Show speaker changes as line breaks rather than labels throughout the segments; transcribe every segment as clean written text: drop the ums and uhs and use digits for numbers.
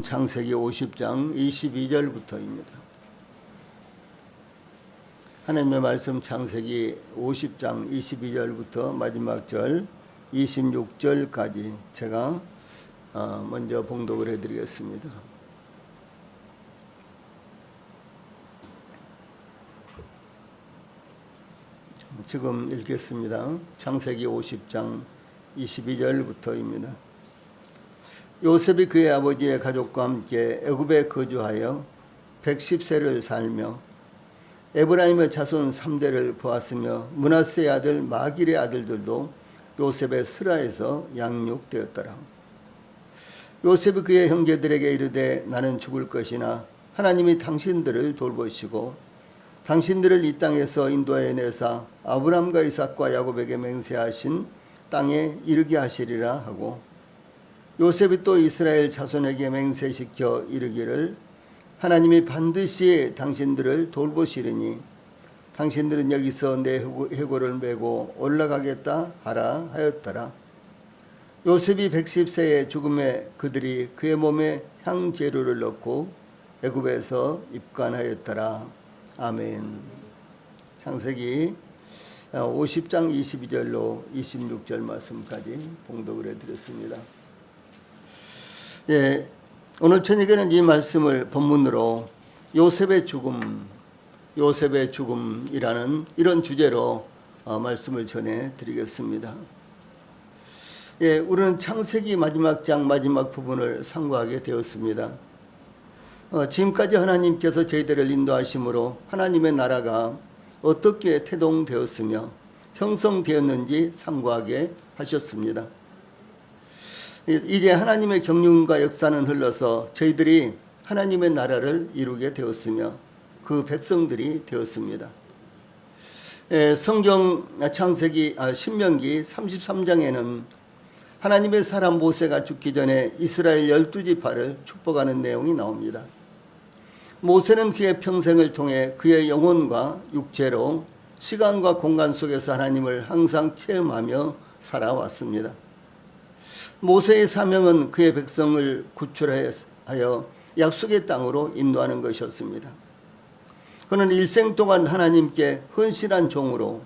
창세기 50장 22절부터입니다. 하나님의 말씀 창세기 50장 22절부터 마지막 절 26절까지 제가 먼저 봉독을 해드리겠습니다. 지금 읽겠습니다. 창세기 50장 22절부터입니다. 요셉이 그의 아버지의 가족과 함께 애굽에 거주하여 110세를 살며 에브라임의 자손 3대를 보았으며 므낫세의 아들 마길의 아들들도 요셉의 스라에서 양육되었더라. 요셉이 그의 형제들에게 이르되 나는 죽을 것이나 하나님이 당신들을 돌보시고 당신들을 이 땅에서 인도해내사 아브람과 이삭과 야곱에게 맹세하신 땅에 이르게 하시리라 하고, 요셉이 또 이스라엘 자손에게 맹세시켜 이르기를 하나님이 반드시 당신들을 돌보시리니 당신들은 여기서 내 해골을 메고 올라가겠다 하라 하였더라. 요셉이 110세의 죽음에 그들이 그의 몸에 향재료를 넣고 애굽에서 입관하였더라. 아멘. 창세기 50장 22절로 26절 말씀까지 봉독을 해드렸습니다. 예, 오늘 저녁에는 이 말씀을 본문으로 요셉의 죽음이라는 이런 주제로 말씀을 전해드리겠습니다. 예, 우리는 창세기 마지막 장 마지막 부분을 상고하게 되었습니다. 지금까지 하나님께서 저희들을 인도하심으로 하나님의 나라가 어떻게 태동되었으며 형성되었는지 상고하게 하셨습니다. 이제 하나님의 경륜과 역사는 흘러서 저희들이 하나님의 나라를 이루게 되었으며 그 백성들이 되었습니다. 성경 창세기 신명기 33장에는 하나님의 사람 모세가 죽기 전에 이스라엘 12지파를 축복하는 내용이 나옵니다. 모세는 그의 평생을 통해 그의 영혼과 육체로 시간과 공간 속에서 하나님을 항상 체험하며 살아왔습니다. 모세의 사명은 그의 백성을 구출하여 약속의 땅으로 인도하는 것이었습니다. 그는 일생 동안 하나님께 헌신한 종으로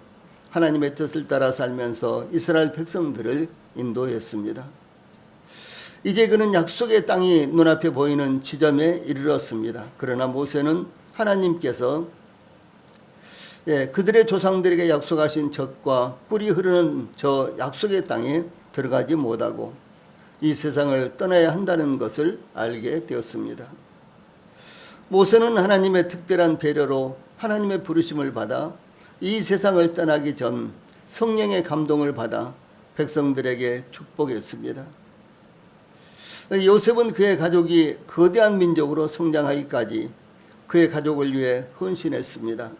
하나님의 뜻을 따라 살면서 이스라엘 백성들을 인도했습니다. 이제 그는 약속의 땅이 눈앞에 보이는 지점에 이르렀습니다. 그러나 모세는 하나님께서 그들의 조상들에게 약속하신 젖과 꿀이 흐르는 저 약속의 땅에 들어가지 못하고 이 세상을 떠나야 한다는 것을 알게 되었습니다. 모세는 하나님의 특별한 배려로 하나님의 부르심을 받아 이 세상을 떠나기 전 성령의 감동을 받아 백성들에게 축복했습니다. 요셉은 그의 가족이 거대한 민족으로 성장하기까지 그의 가족을 위해 헌신했습니다.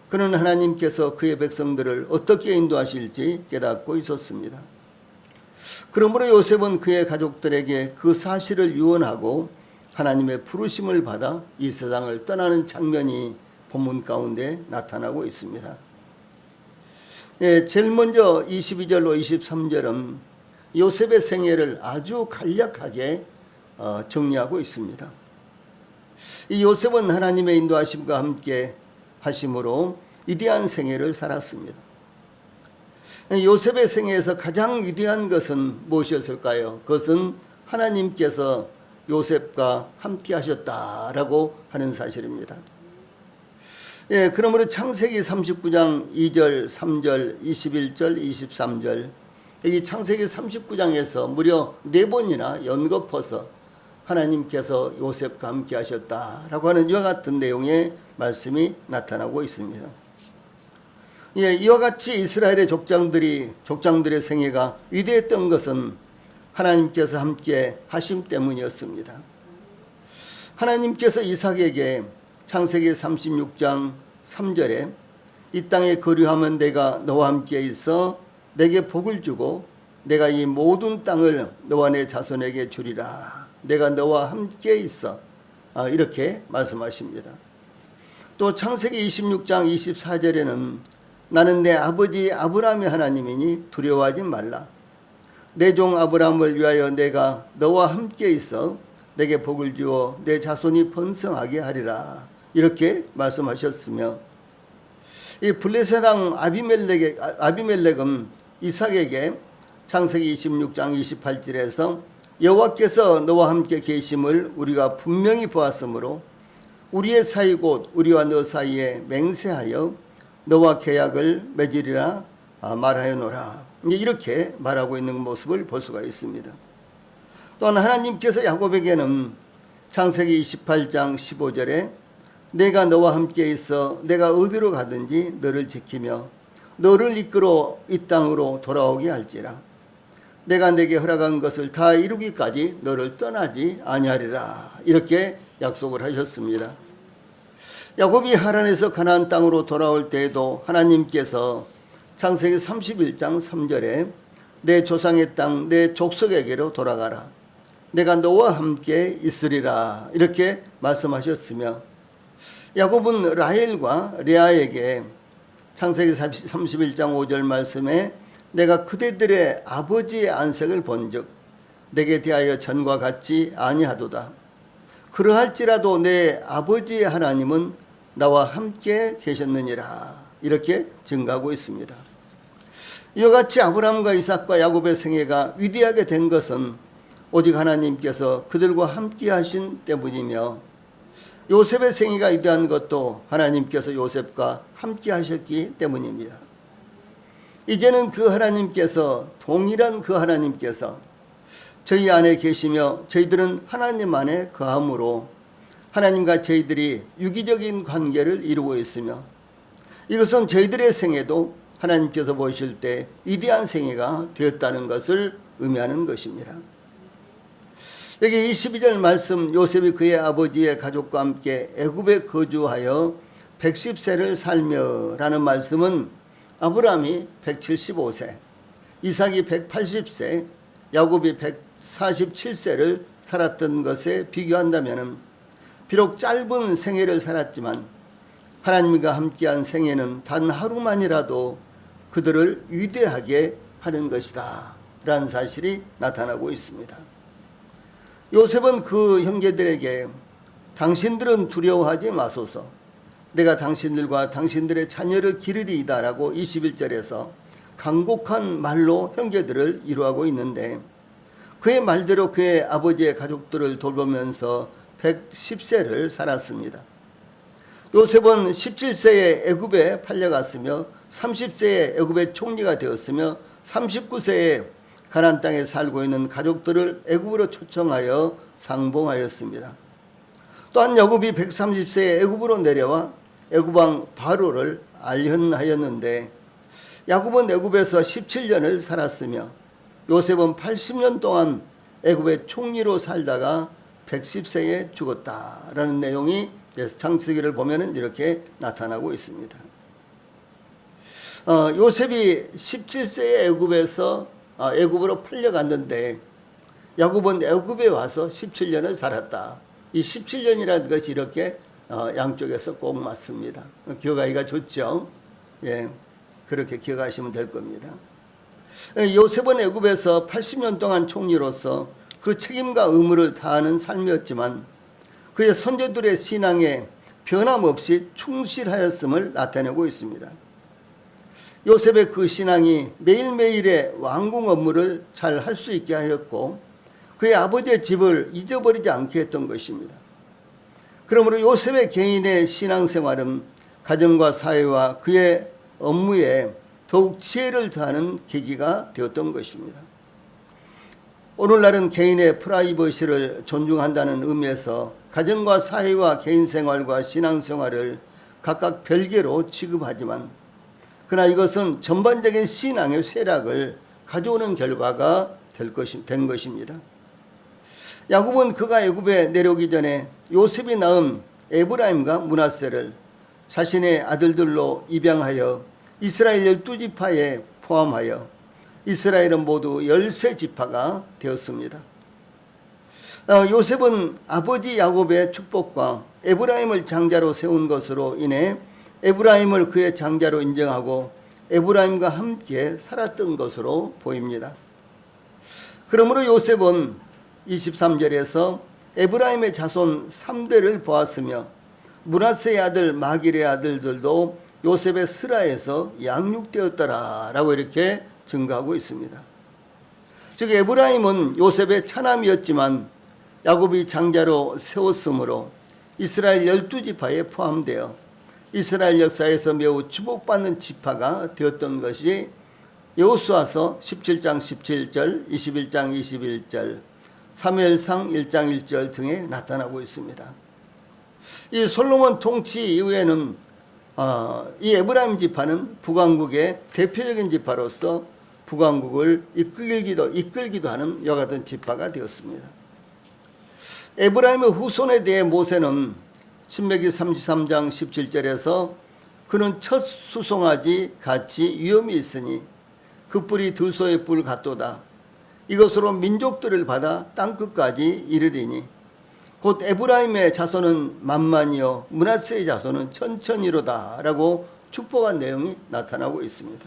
그는 하나님께서 그의 백성들을 어떻게 인도하실지 깨닫고 있었습니다. 그러므로 요셉은 그의 가족들에게 그 사실을 유언하고 하나님의 부르심을 받아 이 세상을 떠나는 장면이 본문 가운데 나타나고 있습니다. 제일 먼저 22절로 23절은 요셉의 생애를 아주 간략하게 정리하고 있습니다. 이 요셉은 하나님의 인도하심과 함께 하심으로 위대한 생애를 살았습니다. 요셉의 생애에서 가장 위대한 것은 무엇이었을까요? 그것은 하나님께서 요셉과 함께 하셨다라고 하는 사실입니다. 그러므로 창세기 39장 2절, 3절, 21절, 23절 여기 창세기 39장에서 무려 4번이나 연거퍼서 하나님께서 요셉과 함께 하셨다라고 하는 이와 같은 내용의 말씀이 나타나고 있습니다. 이와 같이 이스라엘의 족장들의 생애가 위대했던 것은 하나님께서 함께 하심 때문이었습니다. 하나님께서 이삭에게 창세기 36장 3절에 이 땅에 거류하면 내가 너와 함께 있어 내게 복을 주고 내가 이 모든 땅을 너와 내 자손에게 주리라. 내가 너와 함께 있어. 이렇게 말씀하십니다. 또 창세기 26장 24절에는 나는 내 아버지 아브라함의 하나님이니 두려워하지 말라. 내 종 아브라함을 위하여 내가 너와 함께 있어 내게 복을 주어 내 자손이 번성하게 하리라. 이렇게 말씀하셨으며, 이 블레셋 왕 아비멜렉은 이삭에게 창세기 26장 28절에서 여호와께서 너와 함께 계심을 우리가 분명히 보았으므로 우리의 사이 곧 우리와 너 사이에 맹세하여 너와 계약을 맺으리라 말하여노라. 이렇게 말하고 있는 모습을 볼 수가 있습니다. 또한 하나님께서 야곱에게는 창세기 28장 15절에 내가 너와 함께 있어 내가 어디로 가든지 너를 지키며 너를 이끌어 이 땅으로 돌아오게 할지라. 내가 내게 허락한 것을 다 이루기까지 너를 떠나지 아니하리라. 이렇게 약속을 하셨습니다. 야곱이 하란에서 가나안 땅으로 돌아올 때에도 하나님께서 창세기 31장 3절에 내 조상의 땅 내 족속에게로 돌아가라. 내가 너와 함께 있으리라. 이렇게 말씀하셨으며, 야곱은 라헬과 레아에게 창세기 31장 5절 말씀에 내가 그대들의 아버지의 안색을 본즉 내게 대하여 전과 같지 아니하도다. 그러할지라도 내 아버지의 하나님은 나와 함께 계셨느니라. 이렇게 증가하고 있습니다. 이와 같이 아브라함과 이삭과 야곱의 생애가 위대하게 된 것은 오직 하나님께서 그들과 함께 하신 때문이며, 요셉의 생애가 위대한 것도 하나님께서 요셉과 함께 하셨기 때문입니다. 이제는 그 하나님께서, 동일한 그 하나님께서 저희 안에 계시며 저희들은 하나님 안에 거함으로 하나님과 저희들이 유기적인 관계를 이루고 있으며, 이것은 저희들의 생애도 하나님께서 보실 때 위대한 생애가 되었다는 것을 의미하는 것입니다. 여기 22절 말씀, 요셉이 그의 아버지의 가족과 함께 애굽에 거주하여 110세를 살며 라는 말씀은 아브라함이 175세, 이삭이 180세, 야곱이 147세를 살았던 것에 비교한다면 비록 짧은 생애를 살았지만 하나님과 함께한 생애는 단 하루만이라도 그들을 위대하게 하는 것이다 라는 사실이 나타나고 있습니다. 요셉은 그 형제들에게 당신들은 두려워하지 마소서, 내가 당신들과 당신들의 자녀를 기르리이다 라고 21절에서 간곡한 말로 형제들을 위로하고 있는데, 그의 말대로 그의 아버지의 가족들을 돌보면서 110세를 살았습니다. 요셉은 17세에 애굽에 팔려갔으며 30세에 애굽의 총리가 되었으며 39세에 가나안 땅에 살고 있는 가족들을 애굽으로 초청하여 상봉하였습니다. 또한 야곱이 130세에 애굽으로 내려와 애굽 왕 바로를 알현하였는데, 야곱은 애굽에서 17년을 살았으며 요셉은 80년 동안 애굽의 총리로 살다가 110세에 죽었다라는 내용이 창세기를 보면 이렇게 나타나고 있습니다. 요셉이 17세에 애굽으로 팔려갔는데 야곱은 애굽에 와서 17년을 살았다. 이 17년이라는 것이 이렇게 양쪽에서 꼭 맞습니다. 기억하기가 좋죠. 예, 그렇게 기억하시면 될 겁니다. 요셉은 애굽에서 80년 동안 총리로서 그 책임과 의무를 다하는 삶이었지만 그의 선조들의 신앙에 변함없이 충실하였음을 나타내고 있습니다. 요셉의 그 신앙이 매일매일의 왕궁 업무를 잘 할 수 있게 하였고 그의 아버지의 집을 잊어버리지 않게 했던 것입니다. 그러므로 요셉의 개인의 신앙생활은 가정과 사회와 그의 업무에 더욱 지혜를 더하는 계기가 되었던 것입니다. 오늘날은 개인의 프라이버시를 존중한다는 의미에서 가정과 사회와 개인생활과 신앙생활을 각각 별개로 취급하지만, 그러나 이것은 전반적인 신앙의 쇠락을 가져오는 결과가 된 것입니다. 야곱은 그가 애굽에 내려오기 전에 요셉이 낳은 에브라임과 므낫세를 자신의 아들들로 입양하여 이스라엘 12지파에 포함하여 이스라엘은 모두 13지파가 되었습니다. 요셉은 아버지 야곱의 축복과 에브라임을 장자로 세운 것으로 인해 에브라임을 그의 장자로 인정하고 에브라임과 함께 살았던 것으로 보입니다. 그러므로 요셉은 23절에서 에브라임의 자손 3대를 보았으며 므낫세의 아들 마길의 아들들도 요셉의 스라에서 양육되었더라 라고 이렇게 증거하고 있습니다. 즉 에브라임은 요셉의 차남이었지만 야곱이 장자로 세웠으므로 이스라엘 12지파에 포함되어 이스라엘 역사에서 매우 축복받는 지파가 되었던 것이 여호수아서 17장 17절, 21장 21절, 사무엘상 1장 1절 등에 나타나고 있습니다. 이 솔로몬 통치 이후에는 이 에브라임 지파는 북왕국의 대표적인 지파로서 북왕국을 이끌기도 하는 이와 같은 지파가 되었습니다. 에브라임의 후손에 대해 모세는 신명기 33장 17절에서 그는 첫 수송아지 같이 위엄이 있으니 그 뿔이 들소의 뿔 같도다. 이것으로 민족들을 받아 땅끝까지 이르리니 곧 에브라임의 자손은 만만이요 므낫세의 자손은 천천히로다 라고 축복한 내용이 나타나고 있습니다.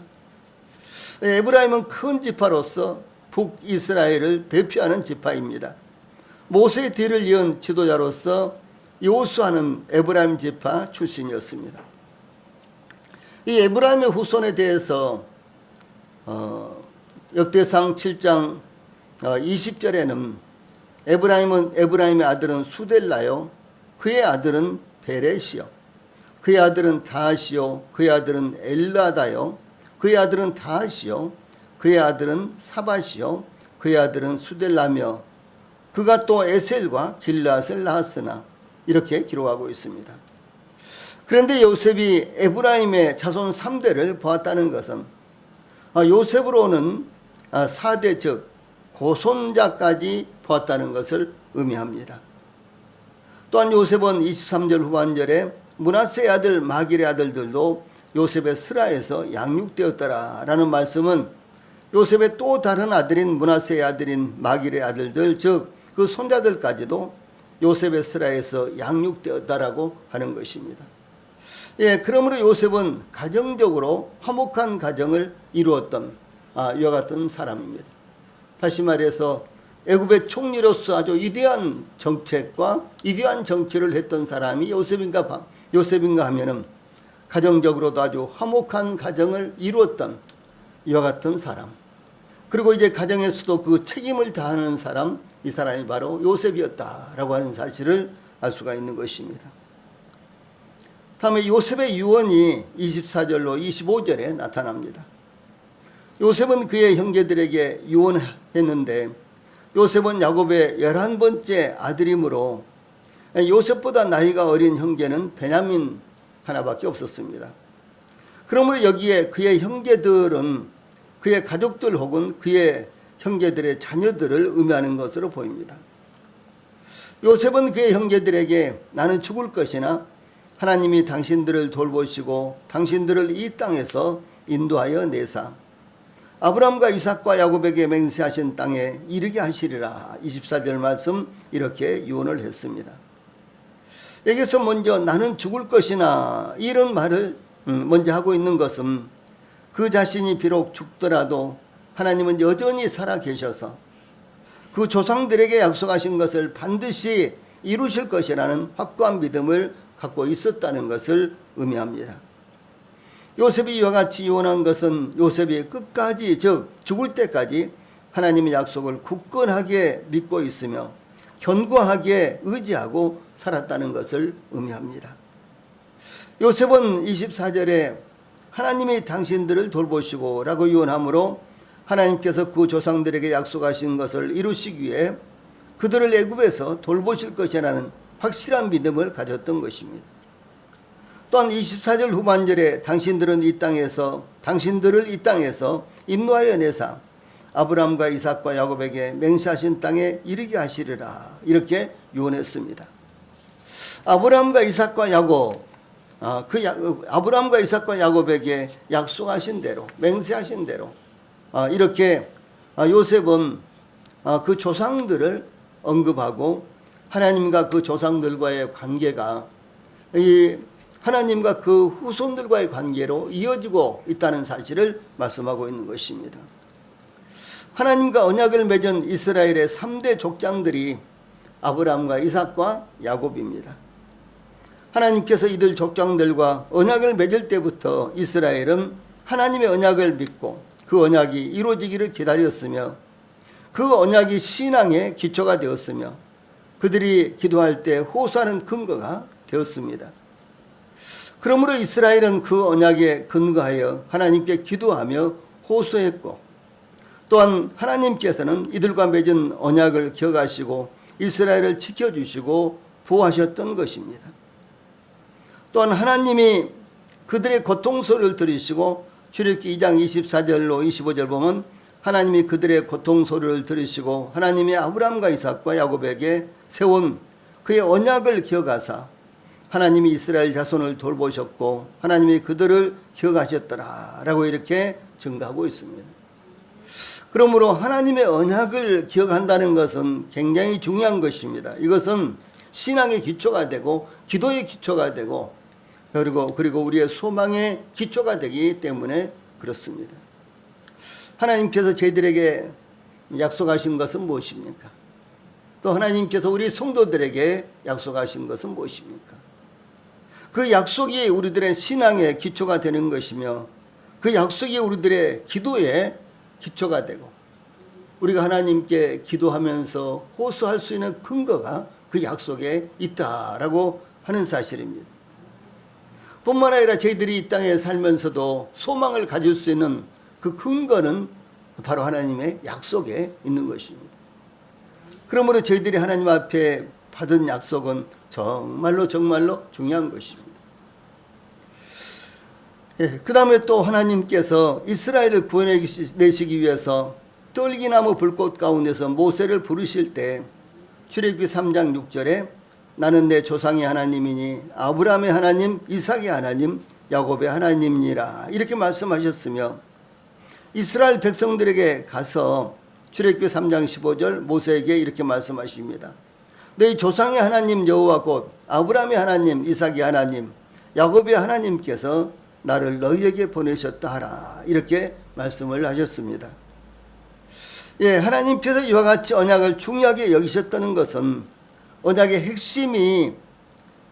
에브라임은 큰 지파로서 북이스라엘을 대표하는 지파입니다. 모세의 뒤를 이은 지도자로서 여호수아는 에브라임 지파 출신이었습니다. 이 에브라임의 후손에 대해서 역대상 7장 20절에는 에브라임의 아들은 수델라요 그의 아들은 베렛이요 그의 아들은 다하시요 그의 아들은 엘라다요 그의 아들은 다하시요 그의 아들은 사바시요 그의 아들은 수델라며 그가 또 에셀과 길앗을 낳았으나 이렇게 기록하고 있습니다. 그런데 요셉이 에브라임의 자손 3대를 보았다는 것은 요셉으로는 4대 즉 고손자까지 보았다는 것을 의미합니다. 또한 요셉은 23절 후반절에 므낫세의 아들 마길의 아들들도 요셉의 스라에서 양육되었더라 라는 말씀은 요셉의 또 다른 아들인 므낫세의 아들인 마길의 아들들 즉 그 손자들까지도 요셉의 스라에서 양육되었다라고 하는 것입니다. 예, 그러므로 요셉은 가정적으로 화목한 가정을 이루었던 이와 같은 사람입니다. 다시 말해서 애굽의 총리로서 아주 위대한 정책과 위대한 정치를 했던 사람이 요셉인가 하면은 가정적으로도 아주 화목한 가정을 이루었던 이와 같은 사람. 그리고 이제 가정에서도 그 책임을 다하는 사람, 이 사람이 바로 요셉이었다라고 하는 사실을 알 수가 있는 것입니다. 다음에 요셉의 유언이 24절로 25절에 나타납니다. 요셉은 그의 형제들에게 유언했는데 요셉은 야곱의 11번째 아들이므로 요셉보다 나이가 어린 형제는 베냐민 하나밖에 없었습니다. 그러므로 여기에 그의 형제들은 그의 가족들 혹은 그의 형제들의 자녀들을 의미하는 것으로 보입니다. 요셉은 그의 형제들에게 나는 죽을 것이나 하나님이 당신들을 돌보시고 당신들을 이 땅에서 인도하여 내사 아브라함과 이삭과 야곱에게 맹세하신 땅에 이르게 하시리라. 24절 말씀 이렇게 유언을 했습니다. 여기서 먼저 나는 죽을 것이나 이런 말을 먼저 하고 있는 것은 그 자신이 비록 죽더라도 하나님은 여전히 살아 계셔서 그 조상들에게 약속하신 것을 반드시 이루실 것이라는 확고한 믿음을 갖고 있었다는 것을 의미합니다. 요셉이 이와 같이 유언한 것은 요셉이 끝까지 즉 죽을 때까지 하나님의 약속을 굳건하게 믿고 있으며 견고하게 의지하고 살았다는 것을 의미합니다. 요셉은 24절에 하나님이 당신들을 돌보시고 라고 유언하므로 하나님께서 그 조상들에게 약속하신 것을 이루시기 위해 그들을 애굽에서 돌보실 것이라는 확실한 믿음을 가졌던 것입니다. 또한 24절 후반절에 당신들을 이 땅에서 인도하여 내사 아브라함과 이삭과 야곱에게 맹세하신 땅에 이르게 하시리라 이렇게 유언했습니다. 아브라함과 이삭과 야곱에게 약속하신 대로 맹세하신 대로 이렇게 요셉은 그 조상들을 언급하고 하나님과 그 조상들과의 관계가 하나님과 그 후손들과의 관계로 이어지고 있다는 사실을 말씀하고 있는 것입니다. 하나님과 언약을 맺은 이스라엘의 3대 족장들이 아브라함과 이삭과 야곱입니다. 하나님께서 이들 족장들과 언약을 맺을 때부터 이스라엘은 하나님의 언약을 믿고 그 언약이 이루어지기를 기다렸으며 그 언약이 신앙의 기초가 되었으며 그들이 기도할 때 호소하는 근거가 되었습니다. 그러므로 이스라엘은 그 언약에 근거하여 하나님께 기도하며 호소했고 또한 하나님께서는 이들과 맺은 언약을 기억하시고 이스라엘을 지켜주시고 보호하셨던 것입니다. 또한 하나님이 그들의 고통 소리를 들으시고 출애굽기 2장 24절로 25절 보면 하나님이 그들의 고통 소리를 들으시고 하나님이 아브라함과 이삭과 야곱에게 세운 그의 언약을 기억하사 하나님이 이스라엘 자손을 돌보셨고 하나님이 그들을 기억하셨더라 라고 이렇게 증거하고 있습니다. 그러므로 하나님의 언약을 기억한다는 것은 굉장히 중요한 것입니다. 이것은 신앙의 기초가 되고 기도의 기초가 되고 그리고 우리의 소망의 기초가 되기 때문에 그렇습니다. 하나님께서 저희들에게 약속하신 것은 무엇입니까? 또 하나님께서 우리 성도들에게 약속하신 것은 무엇입니까? 그 약속이 우리들의 신앙의 기초가 되는 것이며 그 약속이 우리들의 기도의 기초가 되고 우리가 하나님께 기도하면서 호소할 수 있는 근거가 그 약속에 있다라고 하는 사실입니다. 뿐만 아니라 저희들이 이 땅에 살면서도 소망을 가질 수 있는 그 근거는 바로 하나님의 약속에 있는 것입니다. 그러므로 저희들이 하나님 앞에 받은 약속은 정말로 중요한 것입니다. 그 다음에 또 하나님께서 이스라엘을 구원해내시기 위해서 떨기나무 불꽃 가운데서 모세를 부르실 때 출애굽기 3장 6절에 나는 내 조상의 하나님이니 아브라함의 하나님, 이삭의 하나님, 야곱의 하나님이라 이렇게 말씀하셨으며 이스라엘 백성들에게 가서 출애굽기 3장 15절 모세에게 이렇게 말씀하십니다. 너희 조상의 하나님 여호와 곧 아브라함의 하나님, 이삭의 하나님, 야곱의 하나님께서 나를 너희에게 보내셨다 하라 이렇게 말씀을 하셨습니다. 하나님께서 이와 같이 언약을 중요하게 여기셨다는 것은 언약의 핵심이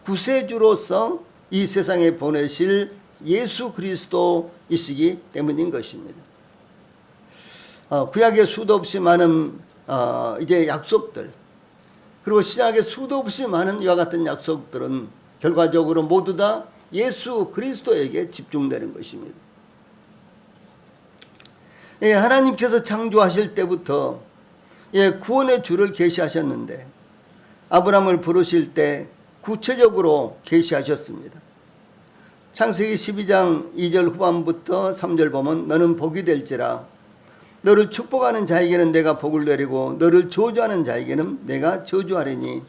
구세주로서 이 세상에 보내실 예수 그리스도이시기 때문인 것입니다. 구약에 수도 없이 많은 이제 약속들 그리고 신약에 수도 없이 많은 이와 같은 약속들은 결과적으로 모두 다 예수 그리스도에게 집중되는 것입니다. 하나님께서 창조하실 때부터 구원의 주를 계시하셨는데 아브라함을 부르실 때 구체적으로 계시하셨습니다. 창세기 12장 2절 후반부터 3절 보면 너는 복이 될지라 너를 축복하는 자에게는 내가 복을 내리고 너를 저주하는 자에게는 내가 저주하리니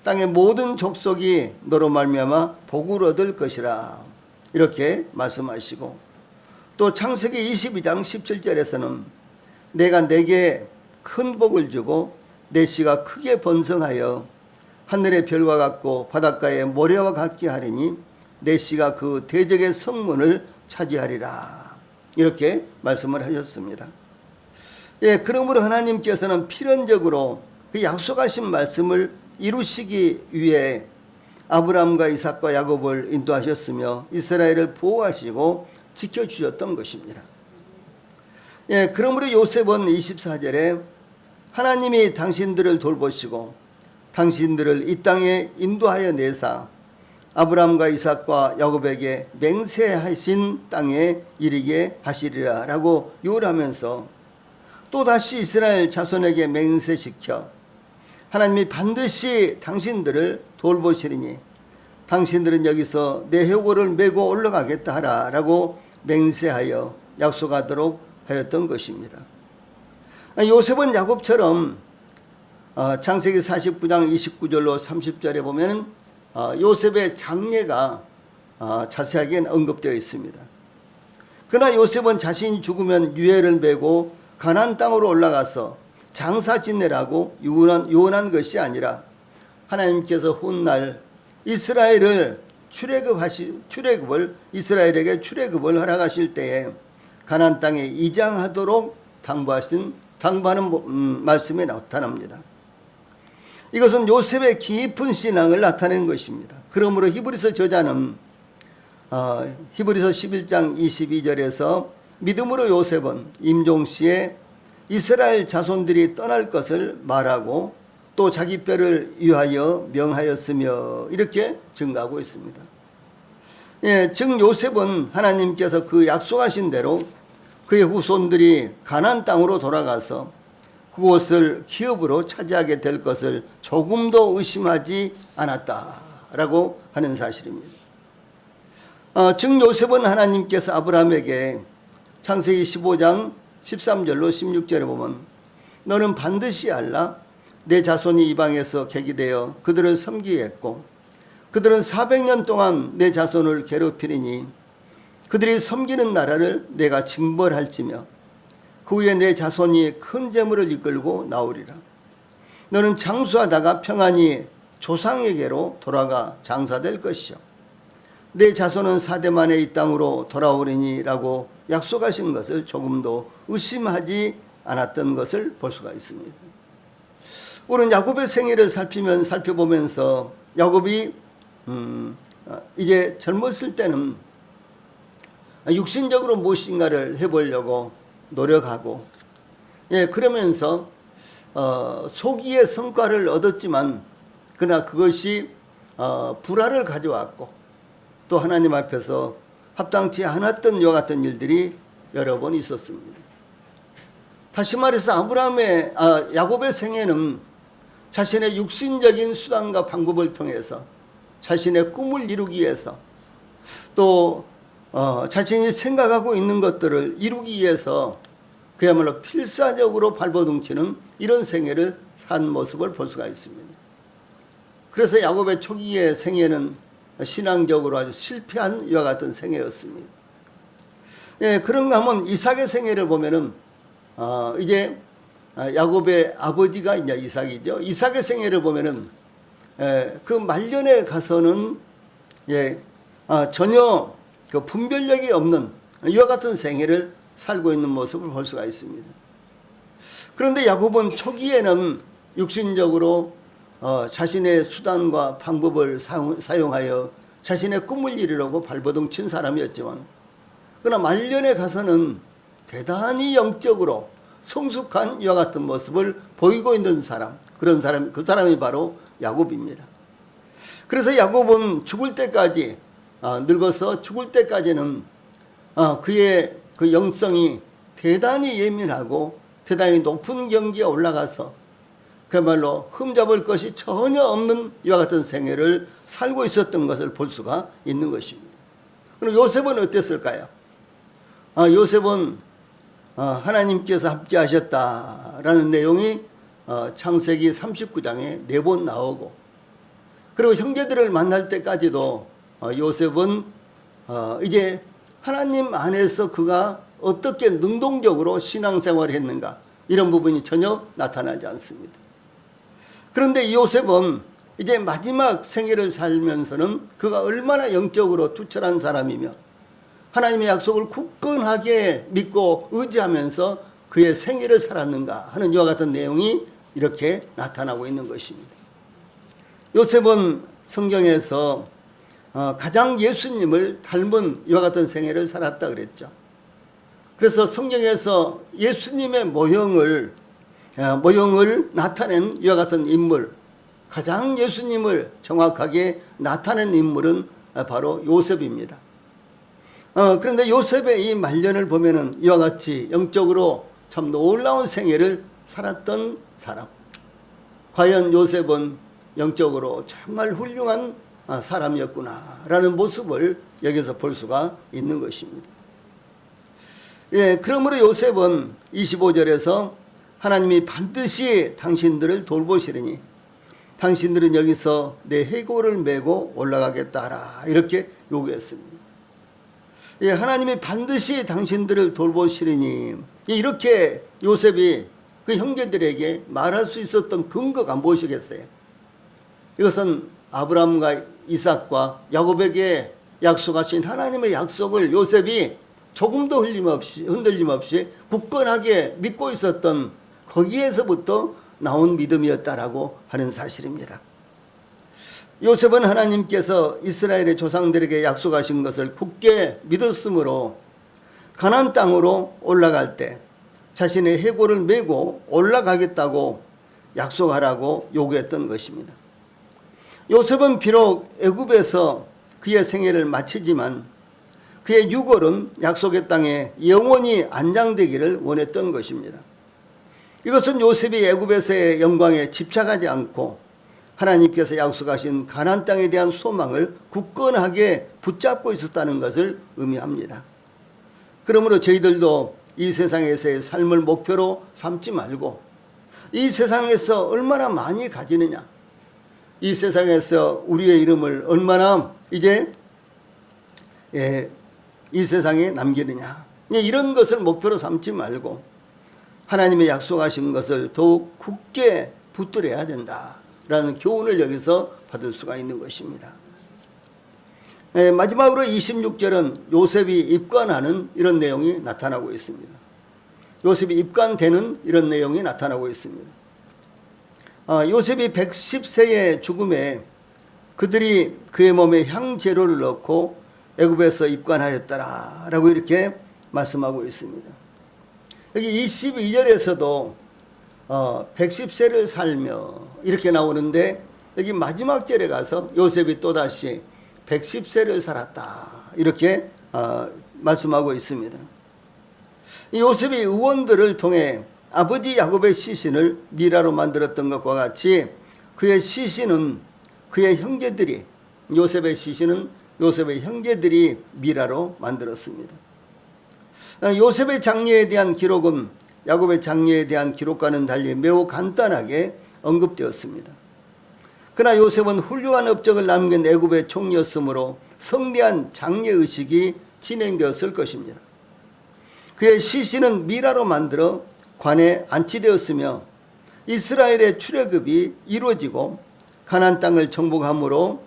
땅의 모든 족속이 너로 말미암아 복을 얻을 것이라 이렇게 말씀하시고 또 창세기 22장 17절에서는 내가 내게 큰 복을 주고 내 씨가 크게 번성하여 하늘의 별과 같고 바닷가의 모래와 같게 하리니 내 씨가 그 대적의 성문을 차지하리라 이렇게 말씀을 하셨습니다. 그러므로 하나님께서는 필연적으로 그 약속하신 말씀을 이루시기 위해 아브라함과 이삭과 야곱을 인도하셨으며 이스라엘을 보호하시고 지켜주셨던 것입니다. 그러므로 요셉은 24절에 하나님이 당신들을 돌보시고 당신들을 이 땅에 인도하여 내사 아브라함과 이삭과 야곱에게 맹세하신 땅에 이르게 하시리라 라고 요구하면서 또다시 이스라엘 자손에게 맹세시켜 하나님이 반드시 당신들을 돌보시리니 당신들은 여기서 내 회고를 메고 올라가겠다 하라 라고 맹세하여 약속하도록 하였던 것입니다. 요셉은 야곱처럼 창세기 49장 29절로 30절에 보면 요셉의 장례가 자세하게 언급되어 있습니다. 그러나 요셉은 자신이 죽으면 유해를 메고 가나안 땅으로 올라가서 장사 지내라고 유언한 것이 아니라 하나님께서 훗날 이스라엘을 이스라엘에게 출애굽을 허락하실 때에 가나안 땅에 이장하도록 당부하는 말씀이 나타납니다. 이것은 요셉의 깊은 신앙을 나타낸 것입니다. 그러므로 히브리서 저자는 히브리서 11장 22절에서 믿음으로 요셉은 임종시에 이스라엘 자손들이 떠날 것을 말하고 또 자기 뼈를 위하여 명하였으며 이렇게 증가하고 있습니다. 예, 즉 요셉은 하나님께서 그 약속하신 대로 그의 후손들이 가나안 땅으로 돌아가서 그곳을 기업으로 차지하게 될 것을 조금도 의심하지 않았다라고 하는 사실입니다. 즉 요셉은 하나님께서 아브라함에게 창세기 15장 13절로 16절에 보면 너는 반드시 알라 내 자손이 이방에서 객이되어 그들을 섬기게 했고 그들은 400년 동안 내 자손을 괴롭히리니 그들이 섬기는 나라를 내가 징벌할지며 그 후에 내 자손이 큰 재물을 이끌고 나오리라. 너는 장수하다가 평안히 조상에게로 돌아가 장사될 것이요 내 자손은 4대 만에 이 땅으로 돌아오리니 라고 약속하신 것을 조금도 의심하지 않았던 것을 볼 수가 있습니다. 우리는 야곱의 생애를 살펴보면서 야곱이 이제 젊었을 때는 육신적으로 무엇인가를 해보려고 노력하고 그러면서 소기의 성과를 얻었지만 그러나 그것이 불화를 가져왔고 또 하나님 앞에서 합당치 않았던 이와 같은 일들이 여러 번 있었습니다. 다시 말해서 야곱의 생애는 자신의 육신적인 수단과 방법을 통해서 자신의 꿈을 이루기 위해서 또 자신이 생각하고 있는 것들을 이루기 위해서 그야말로 필사적으로 발버둥치는 이런 생애를 산 모습을 볼 수가 있습니다. 그래서 야곱의 초기의 생애는 신앙적으로 아주 실패한 이와 같은 생애였습니다. 예, 그런가 하면 이삭의 생애를 보면은 이제 야곱의 아버지가 이제 이삭이죠. 이삭의 생애를 보면은 그 말년에 가서는 전혀 그 분별력이 없는 이와 같은 생애를 살고 있는 모습을 볼 수가 있습니다. 그런데 야곱은 초기에는 육신적으로 자신의 수단과 방법을 사용하여 자신의 꿈을 이루려고 발버둥 친 사람이었지만 그러나 말년에 가서는 대단히 영적으로 성숙한 이와 같은 모습을 보이고 있는 사람, 그 사람이 바로 야곱입니다. 그래서 야곱은 죽을 때까지 늙어서 죽을 때까지는 그의 그 영성이 대단히 예민하고 대단히 높은 경지에 올라가서 그야말로 흠잡을 것이 전혀 없는 이와 같은 생애를 살고 있었던 것을 볼 수가 있는 것입니다. 그럼 요셉은 어땠을까요? 요셉은 하나님께서 함께 하셨다라는 내용이 창세기 39장에 4번 나오고 그리고 형제들을 만날 때까지도 요셉은 이제 하나님 안에서 그가 어떻게 능동적으로 신앙생활을 했는가 이런 부분이 전혀 나타나지 않습니다. 그런데 요셉은 이제 마지막 생애를 살면서는 그가 얼마나 영적으로 투철한 사람이며 하나님의 약속을 굳건하게 믿고 의지하면서 그의 생애를 살았는가 하는 이와 같은 내용이 이렇게 나타나고 있는 것입니다. 요셉은 성경에서 가장 예수님을 닮은 이와 같은 생애를 살았다 그랬죠. 그래서 성경에서 예수님의 모형을 나타낸 이와 같은 인물, 가장 예수님을 정확하게 나타낸 인물은 바로 요셉입니다. 그런데 요셉의 이 말년을 보면은 이와 같이 영적으로 참 놀라운 생애를 살았던 사람. 과연 요셉은 영적으로 정말 훌륭한 사람이었구나라는 모습을 여기서 볼 수가 있는 것입니다. 예, 그러므로 요셉은 25절에서 하나님이 반드시 당신들을 돌보시리니 당신들은 여기서 내 해골을 메고 올라가겠다 이렇게 요구했습니다. 예, 하나님이 반드시 당신들을 돌보시리니 이렇게 요셉이 그 형제들에게 말할 수 있었던 근거가 무엇이겠어요? 이것은 아브라함과 이삭과 야곱에게 약속하신 하나님의 약속을 요셉이 조금도 흔들림 없이 굳건하게 믿고 있었던 거기에서부터 나온 믿음이었다라고 하는 사실입니다. 요셉은 하나님께서 이스라엘의 조상들에게 약속하신 것을 굳게 믿었으므로 가나안 땅으로 올라갈 때 자신의 해골을 메고 올라가겠다고 약속하라고 요구했던 것입니다. 요셉은 비록 애굽에서 그의 생애를 마치지만 그의 유골은 약속의 땅에 영원히 안장되기를 원했던 것입니다. 이것은 요셉이 애굽에서의 영광에 집착하지 않고 하나님께서 약속하신 가나안 땅에 대한 소망을 굳건하게 붙잡고 있었다는 것을 의미합니다. 그러므로 저희들도 이 세상에서의 삶을 목표로 삼지 말고 이 세상에서 얼마나 많이 가지느냐, 이 세상에서 우리의 이름을 얼마나 이제 이 세상에 남기느냐, 이런 것을 목표로 삼지 말고 하나님의 약속하신 것을 더욱 굳게 붙들어야 된다라는 교훈을 여기서 받을 수가 있는 것입니다. 마지막으로 26절은 요셉이 입관하는 이런 내용이 나타나고 있습니다. 요셉이 입관되는 이런 내용이 나타나고 있습니다. 요셉이 110세의 죽음에 그들이 그의 몸에 향재료를 넣고 애굽에서 입관하였더라라고 이렇게 말씀하고 있습니다. 여기 22절에서도 110세를 살며 이렇게 나오는데 여기 마지막 절에 가서 요셉이 또다시 110세를 살았다 이렇게 말씀하고 있습니다. 요셉이 의원들을 통해 아버지 야곱의 시신을 미라로 만들었던 것과 같이 그의 시신은 그의 형제들이, 요셉의 시신은 요셉의 형제들이 미라로 만들었습니다. 요셉의 장례에 대한 기록은 야곱의 장례에 대한 기록과는 달리 매우 간단하게 언급되었습니다. 그러나 요셉은 훌륭한 업적을 남긴 애굽의 총리였으므로 성대한 장례의식이 진행되었을 것입니다. 그의 시신은 미라로 만들어 관에 안치되었으며 이스라엘의 출애굽이 이루어지고 가나안 땅을 정복함으로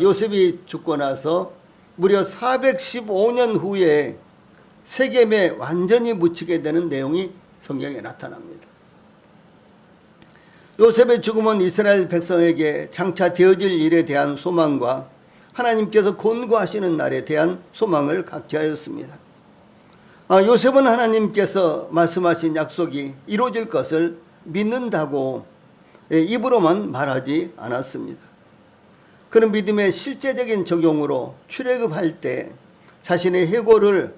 요셉이 죽고 나서 무려 415년 후에 세겜에 완전히 묻히게 되는 내용이 성경에 나타납니다. 요셉의 죽음은 이스라엘 백성에게 장차 되어질 일에 대한 소망과 하나님께서 권고하시는 날에 대한 소망을 갖게 하였습니다. 요셉은 하나님께서 말씀하신 약속이 이루어질 것을 믿는다고 입으로만 말하지 않았습니다. 그는 믿음의 실제적인 적용으로 출애굽할 때 자신의 해골을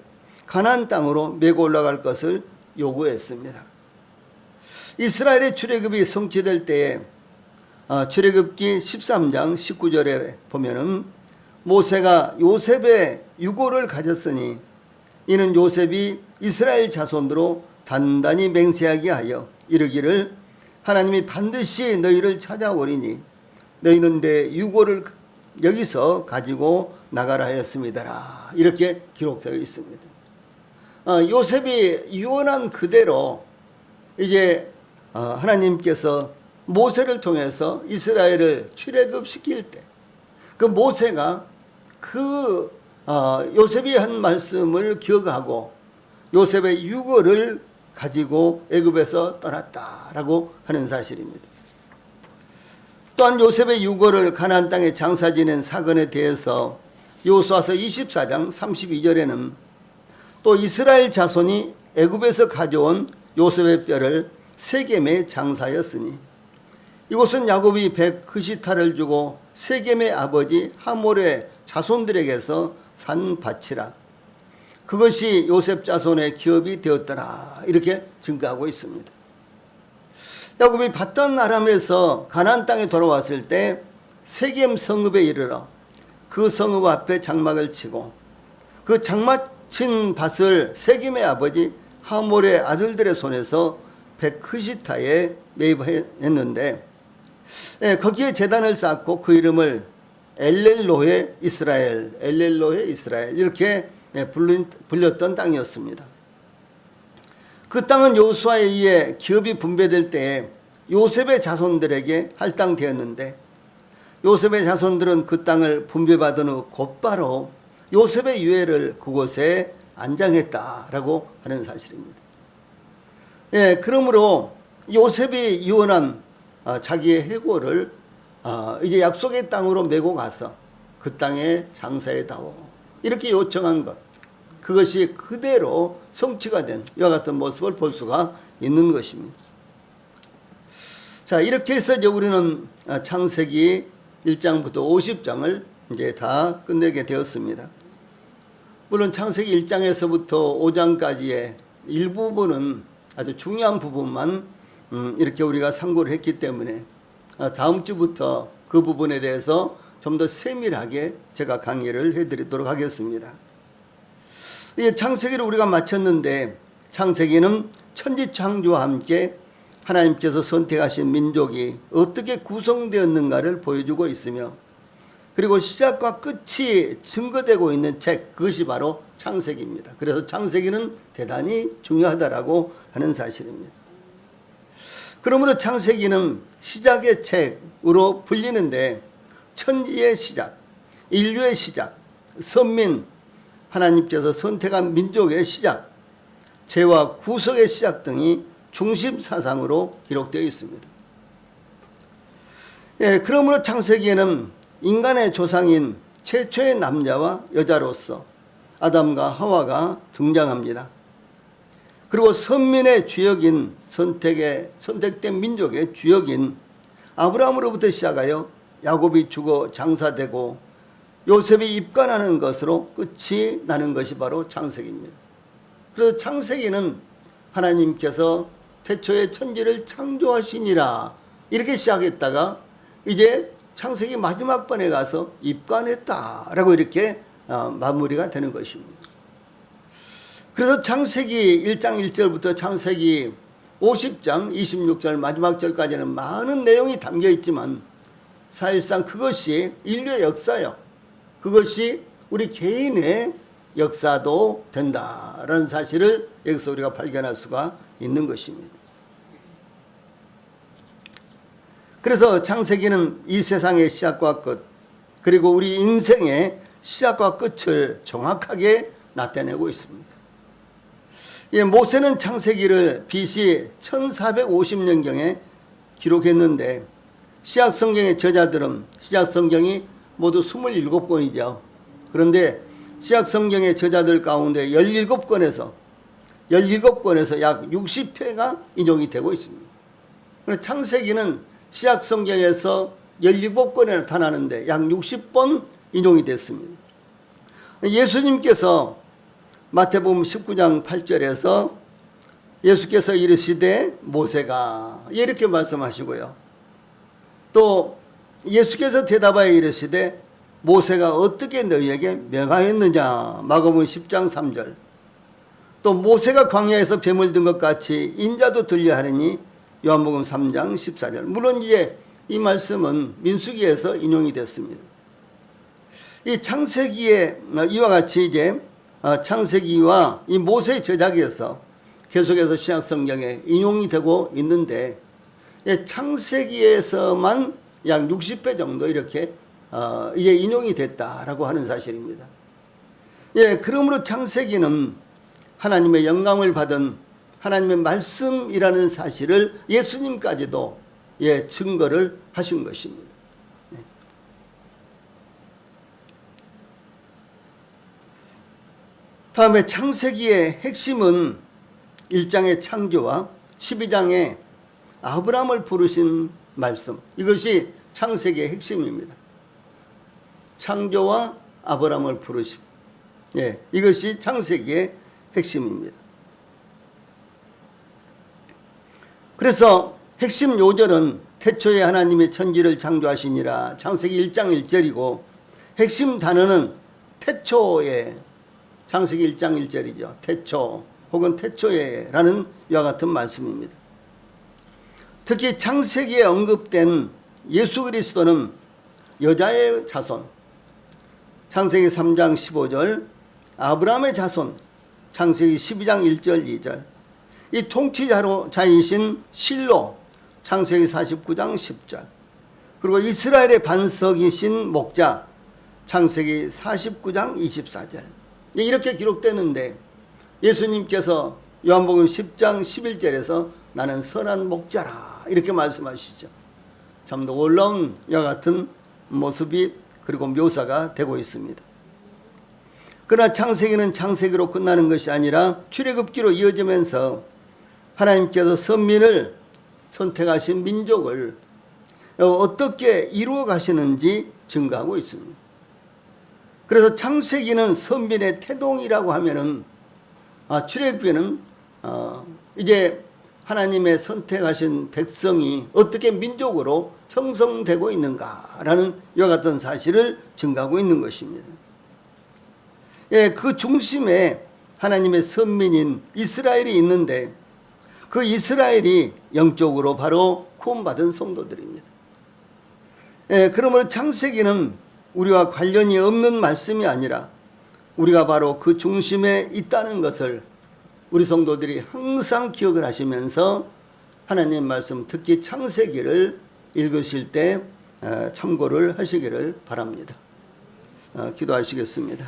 가나안 땅으로 메고 올라갈 것을 요구했습니다. 이스라엘의 출애굽이 성취될 때에 출애굽기 13장 19절에 보면은 모세가 요셉의 유골을 가졌으니 이는 요셉이 이스라엘 자손으로 단단히 맹세하게 하여 이르기를 하나님이 반드시 너희를 찾아오리니 너희는 내 유골을 여기서 나가라 하였습니다라 이렇게 기록되어 있습니다. 요셉이 유언한 그대로 이제 하나님께서 모세를 통해서 이스라엘을 출애굽시킬 때 그 모세가 요셉이 한 말씀을 기억하고 요셉의 유골을 가지고 애굽에서 떠났다라고 하는 사실입니다. 또한 요셉의 유골을 가나안 땅에 장사 지낸 사건에 대해서 여호수아서 24장 32절에는 또 이스라엘 자손이 애굽에서 가져온 요셉의 뼈를 세겜에 장사하였으니 이곳은 야곱이 100크시타를 주고 세겜의 아버지 하몰의 자손들에게서 산 밭이라 그것이 요셉 자손의 기업이 되었더라 이렇게 증거하고 있습니다. 야곱이 바단 아람에서 가나안 땅에 돌아왔을 때 세겜 성읍에 이르러 그 성읍 앞에 장막을 치고 그 장막 친 밭을 세겜의 아버지 하몰의 아들들의 손에서 100크시타에 매입했는데 거기에 제단을 쌓고 그 이름을 엘렐로헤 이스라엘 이렇게 불렸던 땅이었습니다. 그 땅은 여호수아에 의해 기업이 분배될 때에 요셉의 자손들에게 할당되었는데 요셉의 자손들은 그 땅을 분배받은 후 곧바로 요셉의 유해를 그곳에 안장했다라고 하는 사실입니다. 그러므로 요셉이 유언한 자기의 해골을 이제 약속의 땅으로 메고 가서 그 땅에 장사해다오 이렇게 요청한 것, 그것이 그대로 성취가 된 이와 같은 모습을 볼 수가 있는 것입니다. 자, 이렇게 해서 이제 우리는 창세기 1장부터 50장을 이제 다 끝내게 되었습니다. 물론 창세기 1장에서부터 5장까지의 일부분은 아주 중요한 부분만 이렇게 우리가 참고를 했기 때문에 다음 주부터 그 부분에 대해서 좀 더 세밀하게 제가 강의를 해드리도록 하겠습니다. 이 창세기를 우리가 마쳤는데, 창세기는 천지창조와 함께 하나님께서 선택하신 민족이 어떻게 구성되었는가를 보여주고 있으며, 그리고 시작과 끝이 증거되고 있는 책, 그것이 바로 창세기입니다. 그래서 창세기는 대단히 중요하다라고 하는 사실입니다. 그러므로 창세기는 시작의 책으로 불리는데, 천지의 시작, 인류의 시작, 선민, 하나님께서 선택한 민족의 시작, 죄와 구속의 시작 등이 중심 사상으로 기록되어 있습니다. 그러므로 창세기에는 인간의 조상인 최초의 남자와 여자로서 아담과 하와가 등장합니다. 그리고 선민의 주역인 선택된 민족의 주역인 아브라함으로부터 시작하여 야곱이 죽어 장사되고 요셉이 입관하는 것으로 끝이 나는 것이 바로 창세기입니다. 그래서 창세기는 하나님께서 태초에 천지를 창조하시니라 이렇게 시작했다가 이제 창세기 마지막 번에 가서 입관했다라고 이렇게 마무리가 되는 것입니다. 그래서 창세기 1장 1절부터 창세기 50장 26절 마지막 절까지는 많은 내용이 담겨 있지만, 사실상 그것이 인류의 역사요, 그것이 우리 개인의 역사도 된다라는 사실을 여기서 우리가 발견할 수가 있는 것입니다. 그래서 창세기는 이 세상의 시작과 끝, 그리고 우리 인생의 시작과 끝을 정확하게 나타내고 있습니다. 모세는 창세기를 BC 1450년경에 기록했는데, 시약성경의 저자들은 시약성경이 모두 27권이죠. 그런데 시약성경의 저자들 가운데 17권에서 약 60회가 인용이 되고 있습니다. 그래서 창세기는 시약성경에서 17권에 나타나는데 약 60번 인용이 됐습니다. 예수님께서 마태복음 19장 8절에서 예수께서 이르시되 모세가 이렇게 말씀하시고요. 또 예수께서 대답하여 이르시되 모세가 어떻게 너희에게 명하였느냐 마가복음 10장 3절. 또 모세가 광야에서 뱀을 든 것 같이 인자도 들려 하리니 요한복음 3장 14절. 물론 이제 이 말씀은 민수기에서 인용이 됐습니다. 이 창세기에 이와 같이 이제 창세기와 이 모세의 저작에서 계속해서 신약성경에 인용이 되고 있는데, 창세기에서만 약 60회 정도 이렇게 이제 인용이 됐다라고 하는 사실입니다. 그러므로 창세기는 하나님의 영감을 받은 하나님의 말씀이라는 사실을 예수님까지도 증거를 하신 것입니다. 다음에 창세기의 핵심은 1장의 창조와 12장의 아브라함을 부르신 말씀, 이것이 창세기의 핵심입니다. 창조와 아브라함을 부르심, 이것이 창세기의 핵심입니다. 그래서 핵심 요절은 태초에 하나님의 천지를 창조하시니라, 창세기 1장 1절이고, 핵심 단어는 태초에, 창세기 1장 1절이죠. 태초 혹은 태초에 라는 이와 같은 말씀입니다. 특히 창세기에 언급된 예수 그리스도는 여자의 자손, 창세기 3장 15절, 아브라함의 자손, 창세기 12장 1절 2절, 이 통치자이신 실로, 창세기 49장 10절, 그리고 이스라엘의 반석이신 목자, 창세기 49장 24절. 이렇게 기록되는데, 예수님께서 요한복음 10장 11절에서 나는 선한 목자라 이렇게 말씀하시죠. 참 놀라운 이와 같은 모습이 그리고 묘사가 되고 있습니다. 그러나 창세기는 창세기로 끝나는 것이 아니라 출애굽기로 이어지면서 하나님께서 선민을 선택하신 민족을 어떻게 이루어 가시는지 증거하고 있습니다. 그래서 창세기는 선민의 태동이라고 하면은 출애굽기는 이제 하나님의 선택하신 백성이 어떻게 민족으로 형성되고 있는가라는 이와 같은 사실을 증거하고 있는 것입니다. 예, 그 중심에 하나님의 선민인 이스라엘이 있는데 그 이스라엘이 영적으로 바로 구원받은 성도들입니다. 예, 그러므로 창세기는 우리와 관련이 없는 말씀이 아니라 우리가 바로 그 중심에 있다는 것을 우리 성도들이 항상 기억을 하시면서 하나님 말씀, 특히 창세기를 읽으실 때 참고를 하시기를 바랍니다. 기도하시겠습니다.